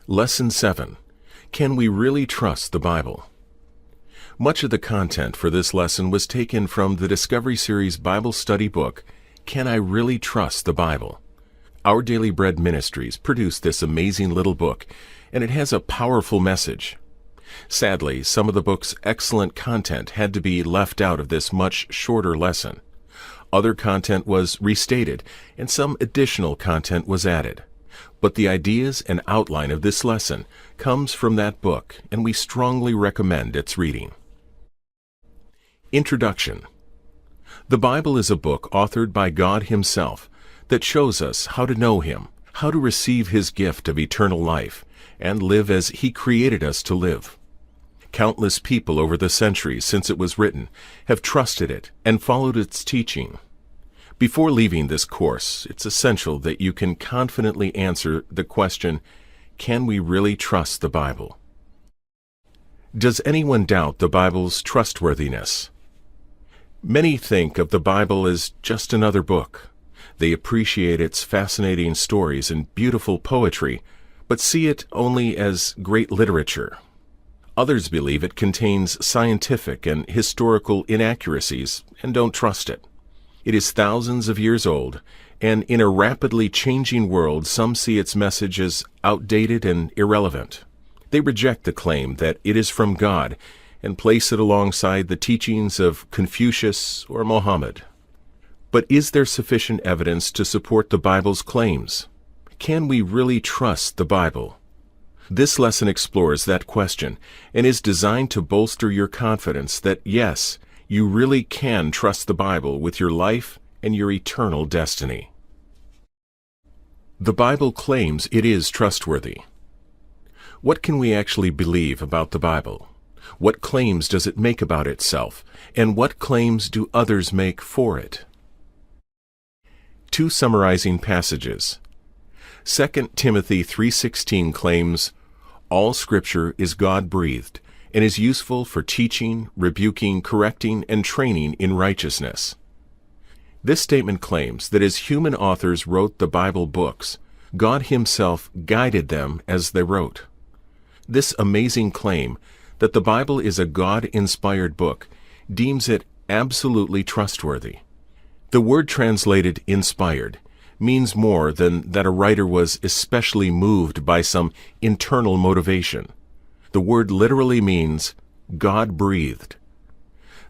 Lesson 7. Can we really trust the Bible? Much of the content for this lesson was taken from the Discovery Series Bible study book, Can I Really Trust the Bible? Our Daily Bread Ministries produced this amazing little book, and it has a powerful message. Sadly, some of the book's excellent content had to be left out of this much shorter lesson. Other content was restated, and some additional content was added. But the ideas and outline of this lesson comes from that book, and we strongly recommend its reading. Introduction. The Bible is a book authored by God Himself that shows us how to know Him, how to receive His gift of eternal life, and live as He created us to live. Countless people over the centuries since it was written have trusted it and followed its teaching. Before leaving this course, it's essential that you can confidently answer the question, can we really trust the Bible? Does anyone doubt the Bible's trustworthiness? Many think of the Bible as just another book. They appreciate its fascinating stories and beautiful poetry, but see it only as great literature. Others believe it contains scientific and historical inaccuracies and don't trust it. It is thousands of years old, and in a rapidly changing world, some see its message as outdated and irrelevant. They reject the claim that it is from God and place it alongside the teachings of Confucius or Mohammed. But is there sufficient evidence to support the Bible's claims? Can we really trust the Bible? This lesson explores that question and is designed to bolster your confidence that, yes, you really can trust the Bible with your life and your eternal destiny. The Bible claims it is trustworthy. What can we actually believe about the Bible? What claims does it make about itself, and what claims do others make for it? Two summarizing passages. 2 Timothy 3:16 claims, "All Scripture is God-breathed, and is useful for teaching, rebuking, correcting, and training in righteousness." This statement claims that as human authors wrote the Bible books, God Himself guided them as they wrote. This amazing claim that the Bible is a God-inspired book deems it absolutely trustworthy. The word translated inspired means more than that a writer was especially moved by some internal motivation. The word literally means God-breathed.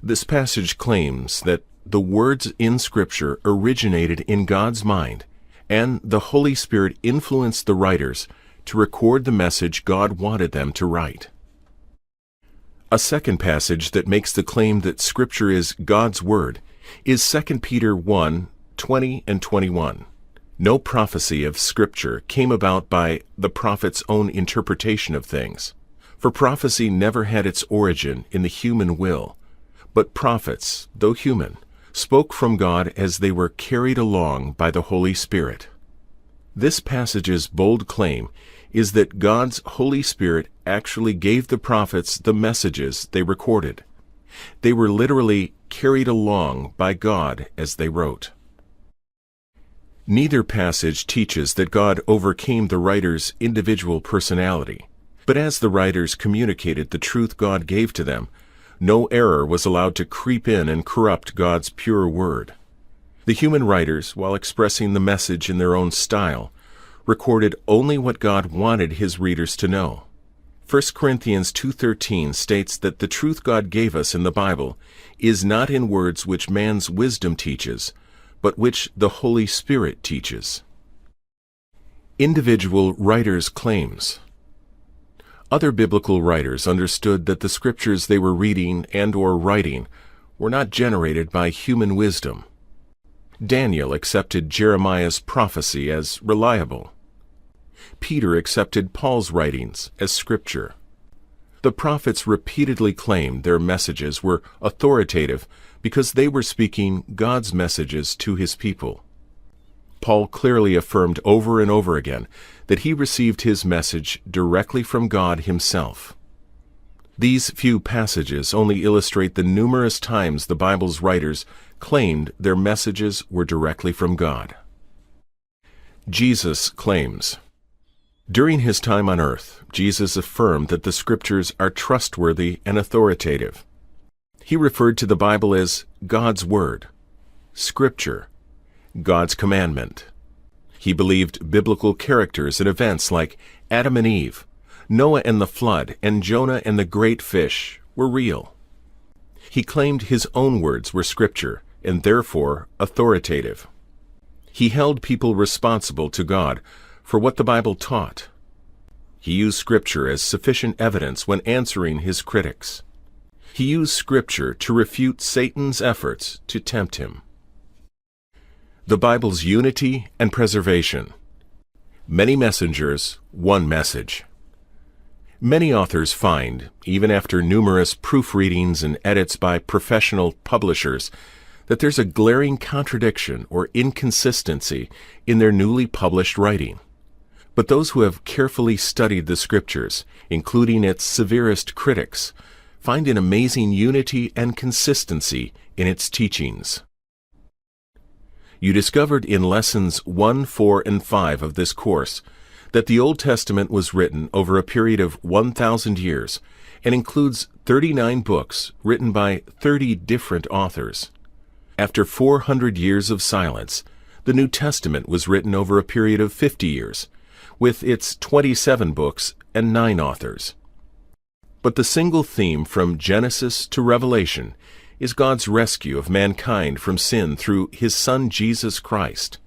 This passage claims that the words in Scripture originated in God's mind, and the Holy Spirit influenced the writers to record the message God wanted them to write. A second passage that makes the claim that Scripture is God's Word is 2 Peter 1:20 and 21. No prophecy of Scripture came about by the prophet's own interpretation of things. For prophecy never had its origin in the human will, but prophets, though human, spoke from God as they were carried along by the Holy Spirit. This passage's bold claim is that God's Holy Spirit actually gave the prophets the messages they recorded. They were literally carried along by God as they wrote. Neither passage teaches that God overcame the writer's individual personality. But as the writers communicated the truth God gave to them, no error was allowed to creep in and corrupt God's pure word. The human writers, while expressing the message in their own style, recorded only what God wanted His readers to know. 1 Corinthians 2:13 states that the truth God gave us in the Bible is not in words which man's wisdom teaches, but which the Holy Spirit teaches. Individual writers' claims. Other biblical writers understood that the Scriptures they were reading and or writing were not generated by human wisdom. Daniel accepted Jeremiah's prophecy as reliable. Peter accepted Paul's writings as Scripture. The prophets repeatedly claimed their messages were authoritative because they were speaking God's messages to His people. Paul clearly affirmed over and over again that he received his message directly from God Himself. These few passages only illustrate the numerous times the Bible's writers claimed their messages were directly from God. Jesus claims. During his time on earth, Jesus affirmed that the Scriptures are trustworthy and authoritative. He referred to the Bible as God's Word, Scripture, God's commandment. He believed biblical characters and events like Adam and Eve, Noah and the flood, and Jonah and the great fish were real. He claimed his own words were Scripture and therefore authoritative. He held people responsible to God for what the Bible taught. He used Scripture as sufficient evidence when answering his critics. He used Scripture to refute Satan's efforts to tempt him. The Bible's unity and preservation. Many messengers, one message. Many authors find, even after numerous proofreadings and edits by professional publishers, that there's a glaring contradiction or inconsistency in their newly published writing. But those who have carefully studied the Scriptures, including its severest critics, find an amazing unity and consistency in its teachings. You discovered in Lessons 1, 4, and 5 of this course that the Old Testament was written over a period of 1,000 years and includes 39 books written by 30 different authors. After 400 years of silence, the New Testament was written over a period of 50 years, with its 27 books and 9 authors. But the single theme from Genesis to Revelation is God's rescue of mankind from sin through His Son Jesus Christ.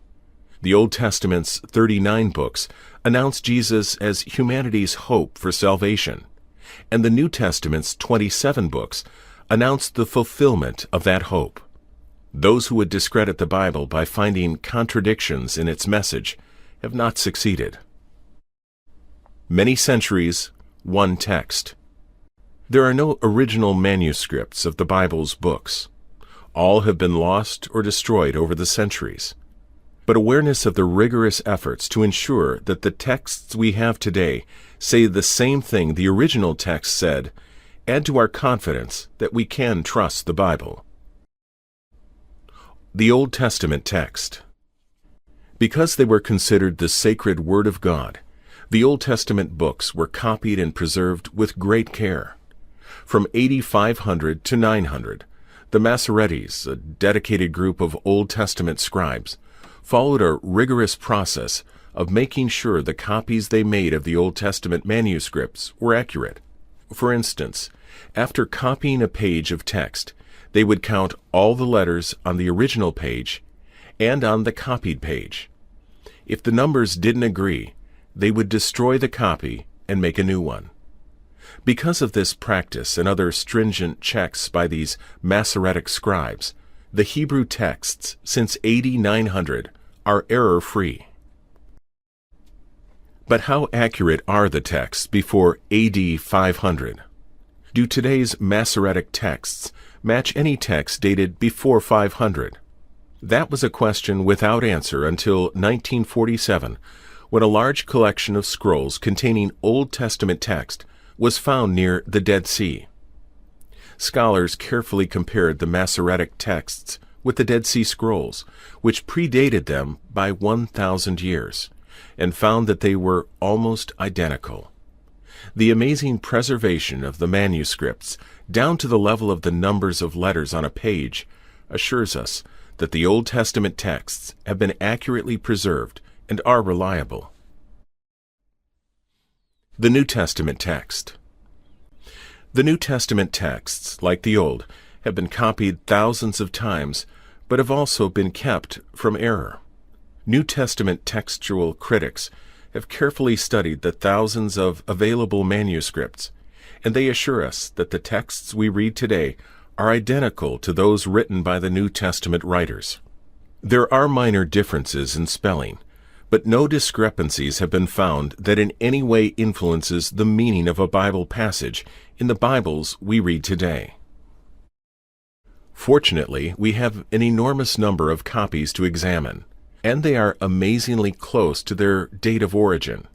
The Old Testament's 39 books announce Jesus as humanity's hope for salvation, and the New Testament's 27 books announce the fulfillment of that hope. Those who would discredit the Bible by finding contradictions in its message have not succeeded. Many centuries, one text. There are no original manuscripts of the Bible's books. All have been lost or destroyed over the centuries. But awareness of the rigorous efforts to ensure that the texts we have today say the same thing the original text said add to our confidence that we can trust the Bible. The Old Testament text. Because they were considered the sacred Word of God, the Old Testament books were copied and preserved with great care. From 8500 to 900, the Masoretes, a dedicated group of Old Testament scribes, followed a rigorous process of making sure the copies they made of the Old Testament manuscripts were accurate. For instance, after copying a page of text, they would count all the letters on the original page and on the copied page. If the numbers didn't agree, they would destroy the copy and make a new one. Because of this practice and other stringent checks by these Masoretic scribes, the Hebrew texts since AD 900 are error-free. But how accurate are the texts before AD 500? Do today's Masoretic texts match any text dated before 500? That was a question without answer until 1947, when a large collection of scrolls containing Old Testament text was found near the Dead Sea. Scholars carefully compared the Masoretic texts with the Dead Sea Scrolls, which predated them by 1,000 years, and found that they were almost identical. The amazing preservation of the manuscripts, down to the level of the numbers of letters on a page, assures us that the Old Testament texts have been accurately preserved and are reliable. The New Testament text. The New Testament texts, like the Old, have been copied thousands of times, but have also been kept from error. New Testament textual critics have carefully studied the thousands of available manuscripts, and they assure us that the texts we read today are identical to those written by the New Testament writers. There are minor differences in spelling, but no discrepancies have been found that in any way influences the meaning of a Bible passage in the Bibles we read today. Fortunately, we have an enormous number of copies to examine, and they are amazingly close to their date of origin.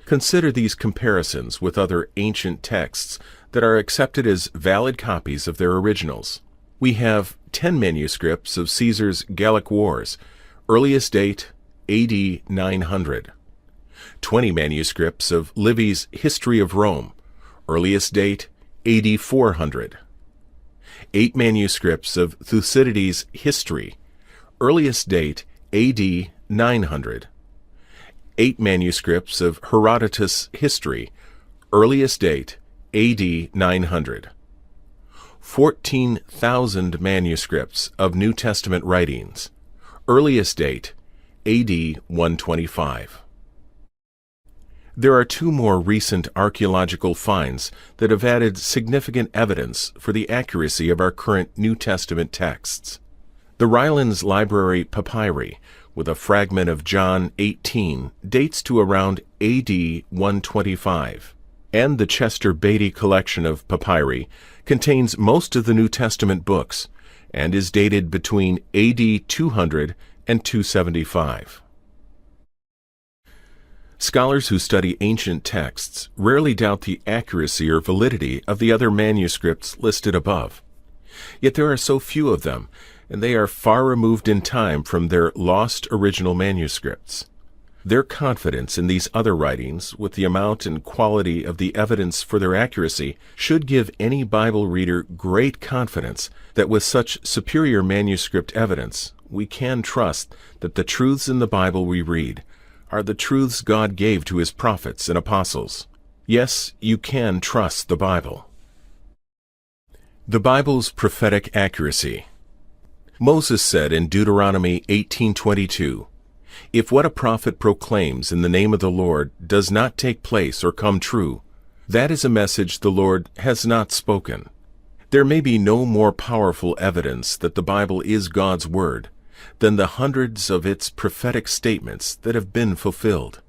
Consider these comparisons with other ancient texts that are accepted as valid copies of their originals. We have 10 manuscripts of Caesar's Gallic Wars, earliest date AD 900. 20 manuscripts of Livy's History of Rome, earliest date AD 400. 8 manuscripts of Thucydides' History, earliest date AD 900. 8 manuscripts of Herodotus' History, earliest date AD 900. 14,000 manuscripts of New Testament writings, earliest date AD 125. There are 2 more recent archaeological finds that have added significant evidence for the accuracy of our current New Testament texts. The Rylands Library papyri, with a fragment of John 18, dates to around AD 125, and the Chester Beatty collection of papyri contains most of the New Testament books and is dated between AD 200 and 275. Scholars who study ancient texts rarely doubt the accuracy or validity of the other manuscripts listed above. Yet there are so few of them, and they are far removed in time from their lost original manuscripts. Their confidence in these other writings, with the amount and quality of the evidence for their accuracy, should give any Bible reader great confidence that with such superior manuscript evidence, we can trust that the truths in the Bible we read are the truths God gave to His prophets and apostles. Yes, you can trust the Bible. The Bible's prophetic accuracy. Moses said in Deuteronomy 18:22, "If what a prophet proclaims in the name of the Lord does not take place or come true, that is a message the Lord has not spoken." There may be no more powerful evidence that the Bible is God's Word than the hundreds of its prophetic statements that have been fulfilled.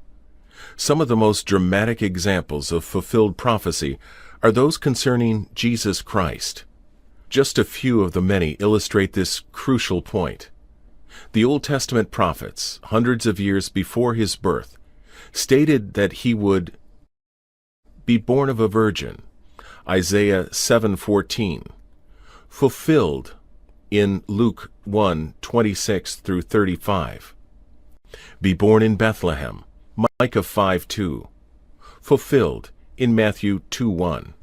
Some of the most dramatic examples of fulfilled prophecy are those concerning Jesus Christ. Just a few of the many illustrate this crucial point. The Old Testament prophets, hundreds of years before His birth, stated that He would be born of a virgin, Isaiah 7:14, fulfilled in Luke 1:26 through 35. Be born in Bethlehem, Micah 5:2, fulfilled in Matthew 2:1.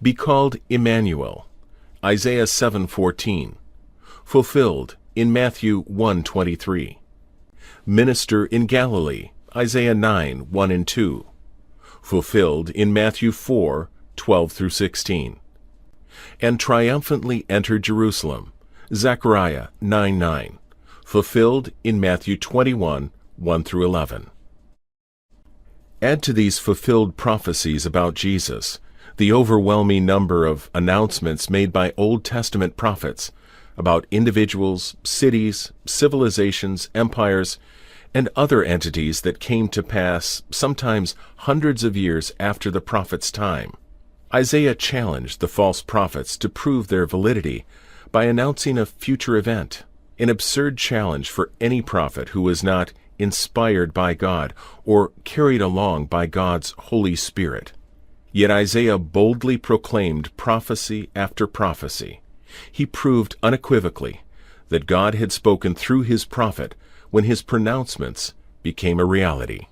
Be called Emmanuel, Isaiah 7:14, fulfilled in Matthew 1:23. Minister in Galilee, Isaiah 9:1 and 2, fulfilled in Matthew 4:12 through 16. And triumphantly enter Jerusalem, Zechariah 9:9, fulfilled in Matthew 21:1 through 11. Add to these fulfilled prophecies about Jesus the overwhelming number of announcements made by Old Testament prophets about individuals, cities, civilizations, empires, and other entities that came to pass sometimes hundreds of years after the prophet's time. Isaiah challenged the false prophets to prove their validity by announcing a future event, an absurd challenge for any prophet who was not inspired by God or carried along by God's Holy Spirit. Yet Isaiah boldly proclaimed prophecy after prophecy. He proved unequivocally that God had spoken through His prophet when His pronouncements became a reality.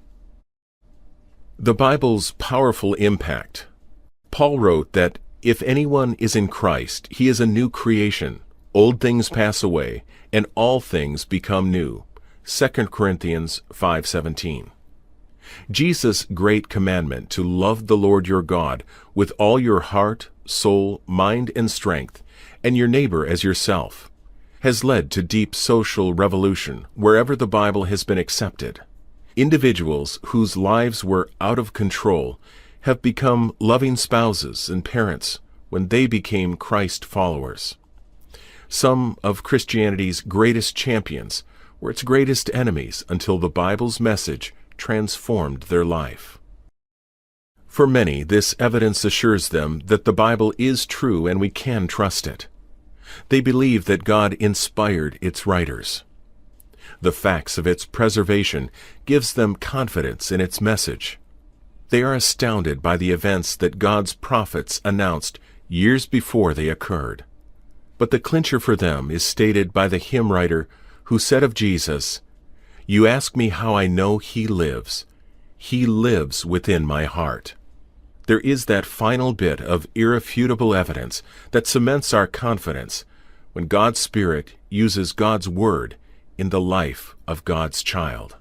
The Bible's powerful impact. Paul wrote that if anyone is in Christ, he is a new creation. Old things pass away, and all things become new. 2 Corinthians 5:17. Jesus' great commandment to love the Lord your God with all your heart, soul, mind, and strength, and your neighbor as yourself, has led to deep social revolution wherever the Bible has been accepted. Individuals whose lives were out of control have become loving spouses and parents when they became Christ followers. Some of Christianity's greatest champions were its greatest enemies until the Bible's message transformed their life. For many, this evidence assures them that the Bible is true and we can trust it. They believe that God inspired its writers. The facts of its preservation gives them confidence in its message. They are astounded by the events that God's prophets announced years before they occurred. But the clincher for them is stated by the hymn writer who said of Jesus, "You ask me how I know He lives. He lives within my heart. There is that final bit of irrefutable evidence that cements our confidence when God's Spirit uses God's Word in the life of God's child.